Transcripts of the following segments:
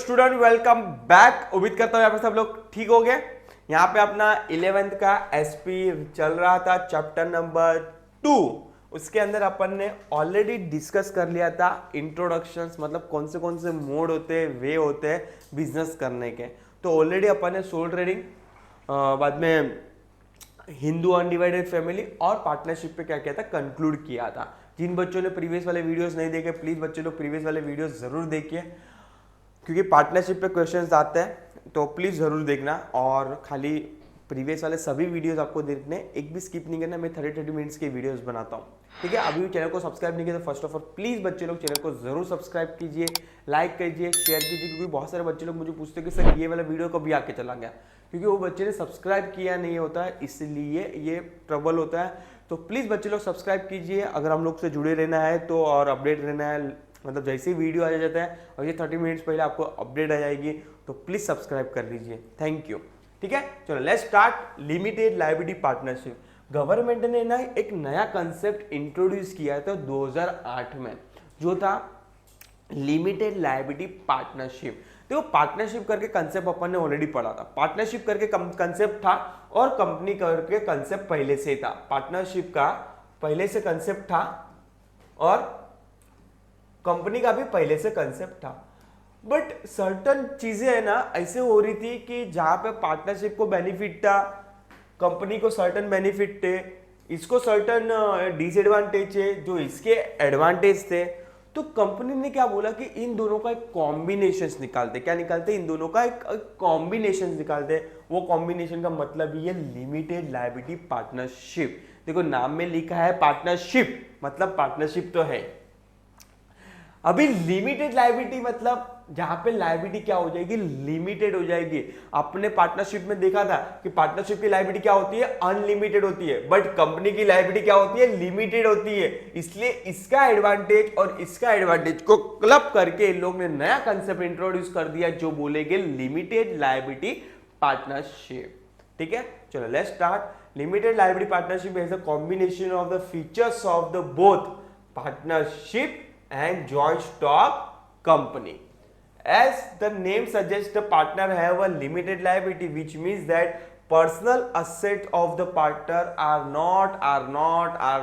Student welcome back. उम्मीद करता हूँ यहाँ पे सब लोग ठीक हो गए। यहाँ पे अपना 11th का एसपी चल रहा था, चैप्टर नंबर 2। उसके अंदर अपन ने ऑलरेडी डिस्कस कर लिया था इंट्रोडक्शंस, मतलब कौन से मोड होते हैं, वे होते हैं बिजनेस करने के। तो ऑलरेडी अपन ने सोल ट्रेडिंग, बाद में हिंदू अनडिवाइडेड फैमिली और पार्टनरशिप पे क्या किया था, कंक्लूड किया था। जिन बच्चों ने प्रीवियस वाले वीडियोस नहीं देखे, प्लीज बच्चे लोग प्रीवियस वाले वीडियोस जरूर देखिए, क्योंकि पार्टनरशिप पे क्वेश्चंस आते हैं, तो प्लीज जरूर देखना। और खाली प्रीवियस वाले सभी वीडियोस आपको देखने, एक भी स्किप नहीं करना। मैं 30 मिनट्स के वीडियोस बनाता हूँ, ठीक है। अभी भी चैनल को सब्सक्राइब नहीं किया तो फर्स्ट ऑफ ऑल प्लीज बच्चे लोग चैनल को जरूर सब्सक्राइब कीजिए, लाइक कीजिए, शेयर कीजिए, क्योंकि बहुत सारे बच्चे लोग मुझे पूछते हैं कि सर ये वाला वीडियो कभी आके चला गया, क्योंकि वो बच्चे ने सब्सक्राइब किया नहीं होता है, इसलिए ये ट्रबल होता है। तो प्लीज बच्चे लोग सब्सक्राइब कीजिए अगर हम लोग से जुड़े रहना है तो, और अपडेट रहना है, मतलब जैसे ही वीडियो आ जाता है और ये 30 मिनट्स पहले आपको अपडेट आ जाएगी, तो प्लीज सब्सक्राइब कर लीजिए। थैंक यू, ठीक है। चलो let's start. Limited liability partnership, government ने ना एक नया कंसेप्ट इंट्रोड्यूस किया था 2008 में, जो था लिमिटेड लायबिलिटी पार्टनरशिप। देखो पार्टनरशिप करके कंसेप्ट अपन ने ऑलरेडी पढ़ा था। पार्टनरशिप करके कंसेप्ट था और कंपनी करके कंसेप्ट पहले से था। पार्टनरशिप का पहले से कंसेप्ट था और कंपनी का भी पहले से कंसेप्ट था, बट सर्टन चीजें है ना ऐसे हो रही थी कि जहां पे पार्टनरशिप को बेनिफिट था, कंपनी को सर्टन बेनिफिट थे, इसको सर्टन डिसएडवांटेज है, जो इसके एडवांटेज थे। तो कंपनी ने क्या बोला कि इन दोनों का एक कॉम्बिनेशन निकालते। क्या निकालते? इन दोनों का एक कॉम्बिनेशन निकालते। वो कॉम्बिनेशन का मतलब ये लिमिटेड लायबिलिटी पार्टनरशिप। देखो नाम में लिखा है पार्टनरशिप, मतलब पार्टनरशिप तो है। अभी लिमिटेड लायबिलिटी मतलब जहां पे लायबिलिटी क्या हो जाएगी, लिमिटेड हो जाएगी। आपने पार्टनरशिप में देखा था कि पार्टनरशिप की लायबिलिटी क्या होती है, अनलिमिटेड होती है, बट कंपनी की लायबिलिटी क्या होती है, लिमिटेड होती है। इसलिए इसका एडवांटेज और इसका एडवांटेज को क्लब करके इन लोग ने नया कंसेप्ट इंट्रोड्यूस कर दिया, जो बोलेंगे लिमिटेड लायबिलिटी पार्टनरशिप, ठीक है। चलो let's start. Limited liability partnership is a combination of the features of the both partnership and joint stock company. As the name suggests, the partner have a limited liability, which means that personal asset of the partner are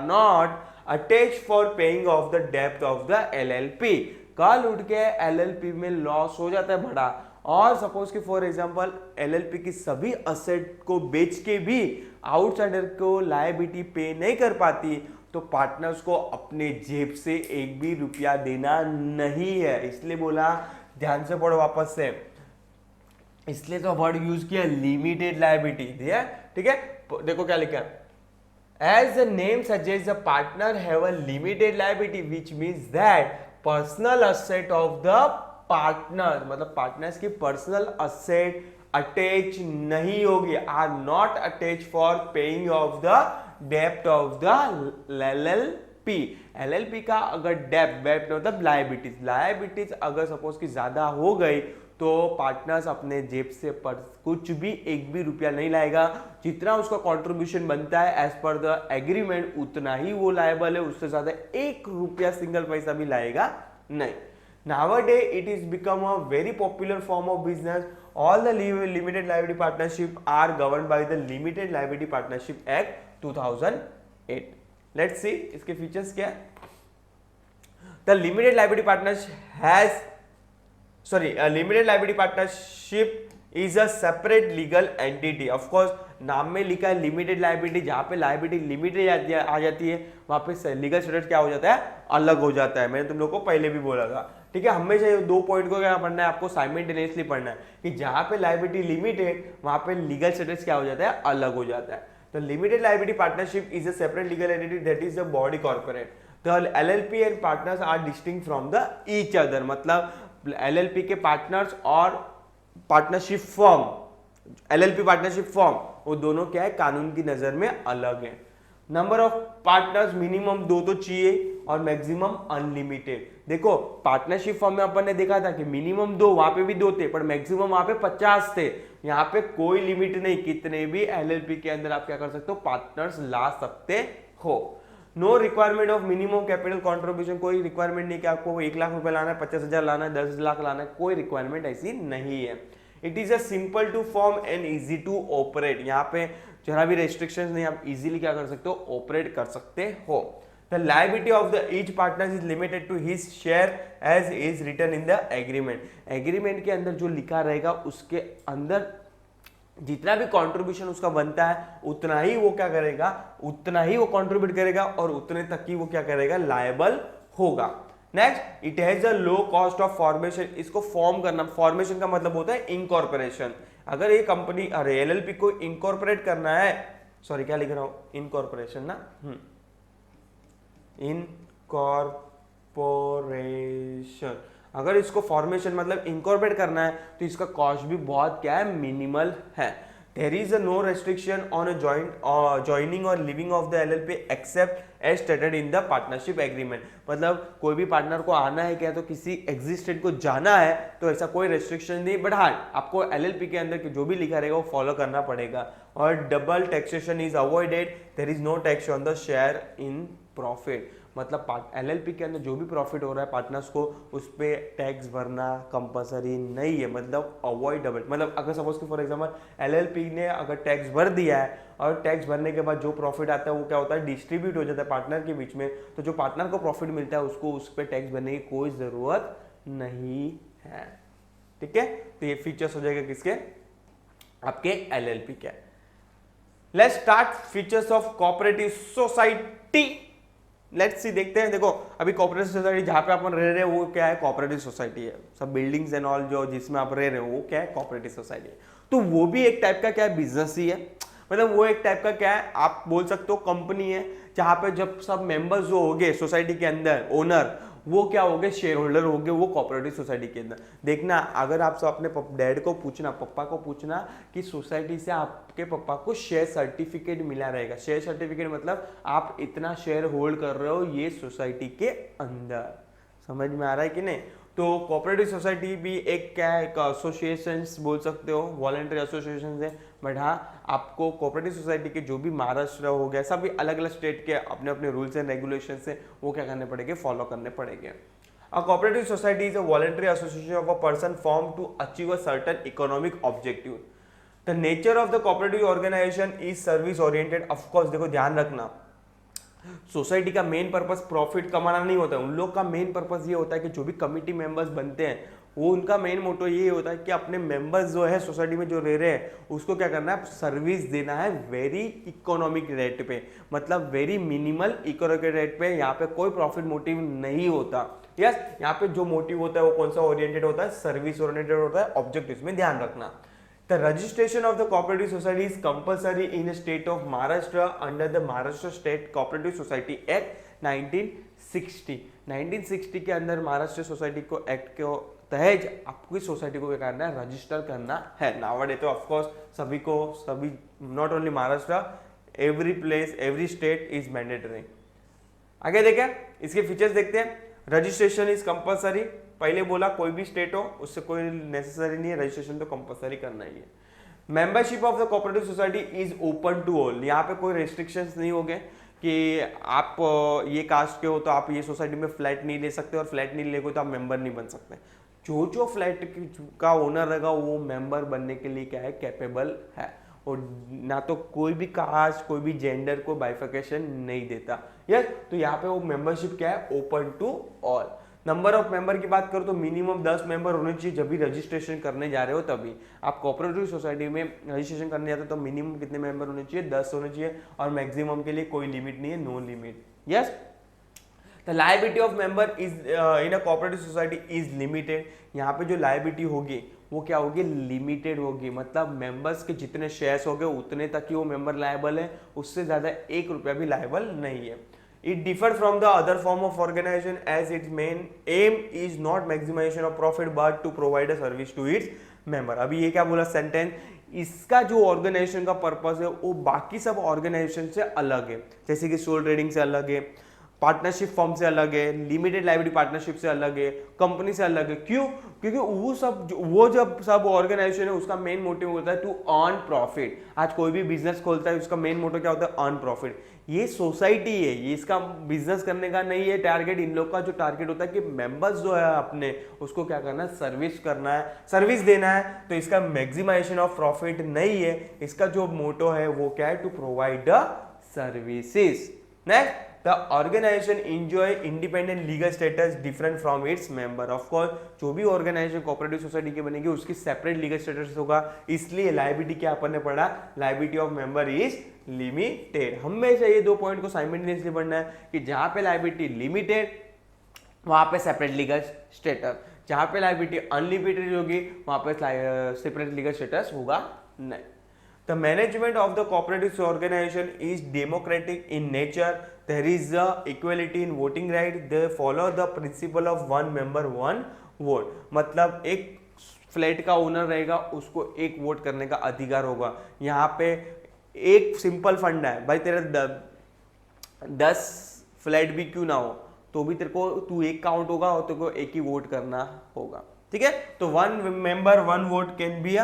not attached for paying off the debt of the LLP. कल उठ के LLP में loss हो जाता है बड़ा, और suppose कि फॉर एग्जांपल LLP की सभी असेट को बेच के भी आउटसाइडर को लायबिलिटी पे नहीं कर पाती, तो पार्टनर्स को अपने जेब से एक भी रुपया देना नहीं है। इसलिए बोला, ध्यान से पढ़ो वापस से, इसलिए तो वर्ड यूज किया लिमिटेड लायबिलिटी, ठीक है। देखो क्या लिखा है, as the name suggest the partner have a limited liability, which means that personal asset of the partner, मतलब पार्टनर्स की पर्सनल असेट अटैच नहीं होगी, are not attach for paying off the डेप्ट ऑफ द LLP। LLP का अगर डेप्ट मतलब liabilities अगर suppose कि ज्यादा हो गई, तो पार्टनर्स अपने जेब से कुछ भी एक भी रुपया नहीं लाएगा। जितना उसका कंट्रीब्यूशन बनता है एज पर द एग्रीमेंट, उतना ही वो लायबल है, उससे ज्यादा एक रुपया सिंगल पैसा भी लाएगा नहीं। Nowadays, it is become a very popular form of business. All the limited liability partnership are governed by the Limited Liability Partnership Act 2008. Let's see इसके फीचर्स क्या है। The limited liability partnership is a separate legal entity. Of course, नाम में लिखा है limited liability, जहां पे liability limited आ जाती है, वहां पे लीगल स्टेटस क्या हो जाता है, अलग हो जाता है। मैंने तुम लोग को पहले भी बोला था, ठीक है। हमेशा ये दो पॉइंट को क्या पढ़ना है, आपको साइमल्टेनियसली पढ़ना है कि जहां पे लायबिलिटी लिमिटेड, वहां पे लीगल स्टेटस क्या हो जाता है, अलग हो जाता है। तो limited liability partnership is a separate legal entity that is the body corporate. The LLP and partners are distinct from the each other, मतलब LLP के पार्टनर्स और partnership form, LLP partnership form, वो दोनों क्या है, कानून की नजर में अलग है। नंबर ऑफ पार्टनर्स मिनिमम 2 तो चाहिए और मैक्सिमम अनलिमिटेड। देखो पार्टनरशिप फॉर्म में अपन ने देखा था कि मिनिमम 2, वहां पे भी 2 थे, पर मैक्सिमम वहां पे 50 थे। यहाँ पे कोई लिमिट नहीं, कितने भी LLP के अंदर आप क्या कर सकते हो, पार्टनर्स ला सकते हो। No requirement of minimum capital contribution, कोई रिक्वायरमेंट नहीं कि आपको 1 लाख रुपए लाना है, 50,000 लाना है, 10 लाख लाना है, कोई रिक्वायरमेंट ऐसी नहीं है। It is a simple to form and easy to operate, यहाँ पे जरा भी रेस्ट्रिक्शंस नहीं, आप इजीली क्या कर सकते हो, ऑपरेट कर सकते हो। The liability of the each partner is limited to his share as is written in the agreement, agreement के अंदर जो लिखा रहेगा उसके अंदर जितना भी कंट्रीब्यूशन उसका बनता है उतना ही वो क्या करेगा, उतना ही वो कंट्रीब्यूट करेगा और उतने तक ही वो क्या करेगा, लायबल होगा। Next, it has a low cost of formation, इसको फॉर्म करना, फॉर्मेशन का मतलब होता है इनकॉर्पोरेशन। अगर ये कंपनी अरे एलएलपी को इनकॉर्पोरेट करना है, सॉरी क्या लिख रहा हूं, इनकॉर्पोरेशन ना, इनकॉर्पोरेशन, अगर इसको फॉर्मेशन मतलब इनकॉर्पोरेट करना है तो इसका कॉस्ट भी बहुत क्या है, मिनिमल है। There is no restriction on a joining और leaving of the LLP except as stated in the partnership agreement, मतलब कोई भी पार्टनर को आना है क्या तो किसी एग्जिस्टेंट को जाना है तो ऐसा कोई रेस्ट्रिक्शन नहीं, बट हाँ आपको एलएलपी के अंदर जो भी लिखा रहेगा वो फॉलो करना पड़ेगा। और double taxation is avoided, there is no tax on the share in profit, मतलब एलएलपी के अंदर जो भी प्रॉफिट हो रहा है पार्टनर्स को उस पर टैक्स भरना कंपलसरी नहीं है, मतलब अवॉइडेबल, मतलब अगर सपोज कि फॉर एग्जांपल एलएलपी ने अगर टैक्स भर दिया है और टैक्स भरने के बाद जो प्रॉफिट आता है वो क्या होता है, डिस्ट्रीब्यूट हो जाता है पार्टनर के बीच में, तो जो पार्टनर को प्रॉफिट मिलता है उसको उस पर टैक्स भरने की कोई जरूरत नहीं है। ठीक है, तो ये फीचर्स हो जाएगा किसके, आपके एलएलपी के। Let's start features of cooperative society. Let's see, देखते हैं। देखो अभी कोऑपरेटिव सोसाइटी जहां पे अपन रह रहे हैं वो क्या है, कोऑपरेटिव सोसाइटी है, सब बिल्डिंग्स एंड ऑल जो जिसमें आप रह रहे हो वो क्या है, कोऑपरेटिव सोसाइटी है। तो वो भी एक टाइप का क्या है, बिजनेस ही है, मतलब वो एक टाइप का क्या है, आप बोल सकते हो कंपनी है, जहां पे जब सब मेंबर्स जो होंगे सोसाइटी के अंदर, ओनर वो क्या हो गए, शेयर होल्डर हो गए, वो कोऑपरेटिव सोसाइटी के अंदर। देखना अगर आप सब अपने डैड को पूछना, पप्पा को पूछना कि सोसाइटी से आपके पप्पा को शेयर सर्टिफिकेट मिला रहेगा, शेयर सर्टिफिकेट मतलब आप इतना शेयर होल्ड कर रहे हो ये सोसाइटी के अंदर, समझ में आ रहा है कि नहीं। तो कोऑपरेटिव सोसाइटी भी एक क्या है, एक एसोसिएशन बोल सकते हो, वॉलंटरी एसोसिएशन है, बट हाँ आपको कोऑपरेटिव सोसाइटी के जो भी महाराष्ट्र हो गया, सभी अलग अलग स्टेट के अपने अपने रूल्स एंड रेगुलेशन से वो क्या करने पड़ेंगे, फॉलो करने पड़ेंगे। A cooperative society is a voluntary association of a person formed to achieve a certain economic objective. The nature of the cooperative organization is service oriented. Of course, देखो ध्यान रखना, सोसाइटी का मेन पर्पस प्रॉफिट कमाना नहीं होता है, उन लोग का मेन पर्पस ये होता है कि जो भी कमिटी मेंबर्स बनते हैं वो उनका मेन मोटो ये होता है कि अपने मेंबर्स जो है सोसाइटी में जो रह रहे हैं उसको क्या करना है, सर्विस देना है वेरी इकोनॉमिक रेट पे, मतलब वेरी मिनिमल इकोनॉमिक रेट पे। यहाँ पे कोई प्रॉफिट मोटिव नहीं होता। यस, यहाँ पे जो मोटिव होता है वो कौन सा ओरिएंटेड होता है, सर्विस ओरिएंटेड होता है, ऑब्जेक्टिव्स में ध्यान रखना। The registration of the cooperative society is compulsory in the state of Maharashtra under the Maharashtra State Cooperative Society Act 1960। 1960 के अंदर महाराष्ट्र सोसाइटी को एक्ट के तहत आपकी सोसाइटी को क्या करना है, रजिस्टर करना है। नावडे तो ऑफकोर्स सभी को, सभी not only Maharashtra, every place every state is mandatory. आगे देखें, इसके फीचर्स देखते हैं। रजिस्ट्रेशन इज कंपलसरी, पहले बोला कोई भी स्टेट हो उससे कोई नेसेसरी नहीं है, रजिस्ट्रेशन तो कंपलसरी करना ही है। Membership of the cooperative society is open to all, यहाँ पे कोई रेस्ट्रिक्शंस नहीं होंगे कि आप ये कास्ट के हो तो आप ये सोसाइटी में फ्लैट नहीं ले सकते, और फ्लैट नहीं लेगे तो आप मेंबर नहीं बन सकते। जो जो फ्लैट का ओनर रहेगा वो मेंबर बनने के लिए क्या है, कैपेबल है, और ना तो कोई भी कास्ट कोई भी जेंडर को बाइफिकेशन नहीं देता। यस, तो यहाँ पे वो मेंबरशिप क्या है, open to all. Number of member की बात करो तो मिनिमम 10 मेंबर होने चाहिए जब भी रजिस्ट्रेशन करने जा रहे हो। तभी आप कोऑपरेटिव सोसाइटी में रजिस्ट्रेशन करने जाते हो तो मिनिमम कितने मेंबर होने चाहिए, 10 होने चाहिए, और मैक्सिमम के लिए कोई लिमिट नहीं है, no limit. Yes, the liability of member is in a cooperative society is limited, यहाँ पे जो लायबिलिटी होगी वो क्या होगी, लिमिटेड होगी, मतलब मेंबर्स के जितने शेयर्स हो गए उतने तक ही वो मेंबर लायबल है, उससे ज्यादा 1 रुपया भी लायबल नहीं है। It differs from the other form of organization as its main aim is not maximization of profit but to provide a service to its member। अभी ये क्या बोला सेंटेंस, इसका जो ऑर्गेनाइजेशन का पर्पस है वो बाकी सब ऑर्गेनाइजेशन से अलग है, जैसे कि सोल ट्रेडिंग से अलग है, पार्टनरशिप फॉर्म से अलग है, लिमिटेड लाइबिलिटी पार्टनरशिप से अलग है, कंपनी से अलग है। क्यों? क्योंकि वो जब सब ऑर्गेनाइजेशन है उसका मेन मोटिव होता है टू अर्न प्रॉफिट। आज कोई भी बिजनेस खोलता है उसका मेन मोटिव क्या होता है? Earn profit. ये सोसाइटी है, ये इसका बिजनेस करने का नहीं है टारगेट। इन लोग का जो टारगेट होता है कि मेंबर्स जो है अपने, उसको क्या करना है? सर्विस करना है, सर्विस देना है। तो इसका मैक्सिमाइजेशन ऑफ प्रॉफिट नहीं है, इसका जो मोटो है वो क्या है? To provide the services. Next, The organization enjoy independent legal status different from its member. Of course, जो भी ऑर्गेनाइजेशन कोऑपरेटिव सोसाइटी की बनेगी उसकी सेपरेट लीगल स्टेटस होगा, इसलिए लायबिलिटी क्या अपन ने पढ़ा? Liability of member is limited. हमेशा ये दो पॉइंट को साइमल्टेनियसली पढ़ना है कि जहां पे लायबिलिटी लिमिटेड वहां पे सेपरेट लीगल स्टेटस, जहां पे लायबिलिटी अनलिमिटेड होगी वहां पे सेपरेट लीगल स्टेटस होगा नहीं। The management of the cooperative organization is democratic in nature. There is equality in voting right. They follow the principle of one member one vote. मतलब एक flat का owner रहेगा, उसको एक वोट करने का अधिकार होगा। यहाँ पे एक सिंपल फंड है भाई, तेरा 10 फ्लैट भी क्यों ना हो तो भी तेरे को तू एक काउंट होगा और तेरे को एक ही वोट करना होगा। ठीक है, तो one member one vote can be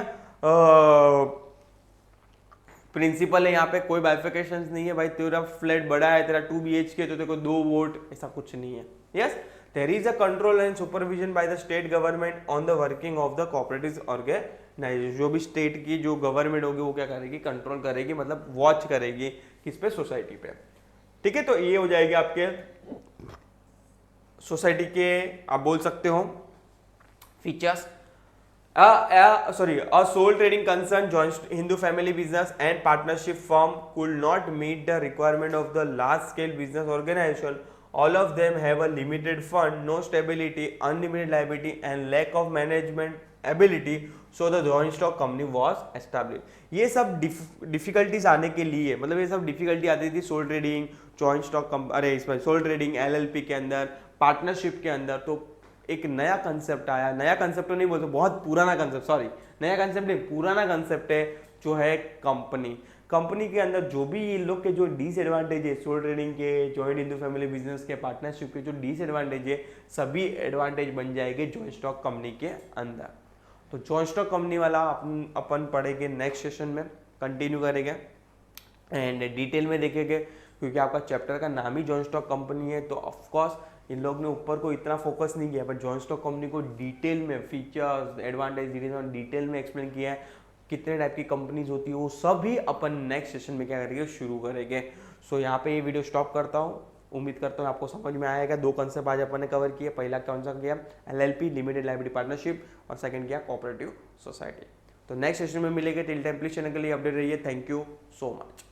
principal है। यहाँ पे कोई बाइफिकेशन नहीं है भाई, तेरा फ्लैट बड़ा है, तेरा 2 BHK तो तेरे को 2 वोट, ऐसा कुछ नहीं है। Yes, there is a control and supervision by the state government on the working of the cooperative organization. जो भी स्टेट की जो गवर्नमेंट होगी वो क्या करेगी? कंट्रोल करेगी, मतलब वॉच करेगी किस पे? सोसाइटी पे। ठीक है, तो ये हो जाएगी आपके सोसाइटी के, आप बोल सकते हो features. A sole trading concern, joint Hindu family business and partnership firm could not meet the requirement of the large scale business organization. All of them have a limited fund, no stability, unlimited liability and lack of management ability. So the joint stock company was established. ये सब difficulties आने के लिए, मतलब ये सब difficulty आती थी सोल ट्रेडिंग, जॉइंट स्टॉक अरे इसमें सोल ट्रेडिंग, LLP के अंदर, पार्टनरशिप के अंदर। तो एक नया कंसेप्ट आया, नया कंसेप्ट तो नहीं बोलते, बहुत पुराना कंसेप्ट, सॉरी नया कंसेप्ट नहीं, पुराना कंसेप्ट है जो है कंपनी। कंपनी के अंदर जो भी ये लोग के जो डिसएडवांटेज है, सोल ट्रेडिंग के, जॉइंट हिंदू फैमिली बिजनेस के, पार्टनरशिप के जो डिसएडवांटेज है, सभी एडवांटेज बन जाएंगे जॉइंट स्टॉक कंपनी के अंदर। तो जॉइंट स्टॉक कंपनी वाला अपन पढ़ेंगे नेक्स्ट सेशन में, कंटिन्यू करेंगे एंड डिटेल में देखेंगे, क्योंकि आपका चैप्टर का नाम ही जॉइंट स्टॉक कंपनी है। तो ऑफकोर्स इन लोग ने ऊपर को इतना फोकस नहीं किया, बट जॉइंट स्टॉक कंपनी को डिटेल में फीचर्स, एडवांटेज, डिटेल में एक्सप्लेन किया है, कितने टाइप की कंपनीज होती है, वो सब ही अपन नेक्स्ट सेशन में क्या करेंगे? शुरू करेंगे। सो यहाँ पे ये वीडियो स्टॉप करता हूँ। उम्मीद करता हूँ आपको समझ में आएगा। 2 कंसेप्ट आज अपन ने कवर किए। पहला कौन सा किया? LLP, लिमिटेड लायबिलिटी पार्टनरशिप, और सेकंड किया कोऑपरेटिव सोसाइटी। तो नेक्स्ट सेशन में मिलेंगे। टिल टाइम प्लीज चैनल के लिए अपडेट रहिए। Thank you so much.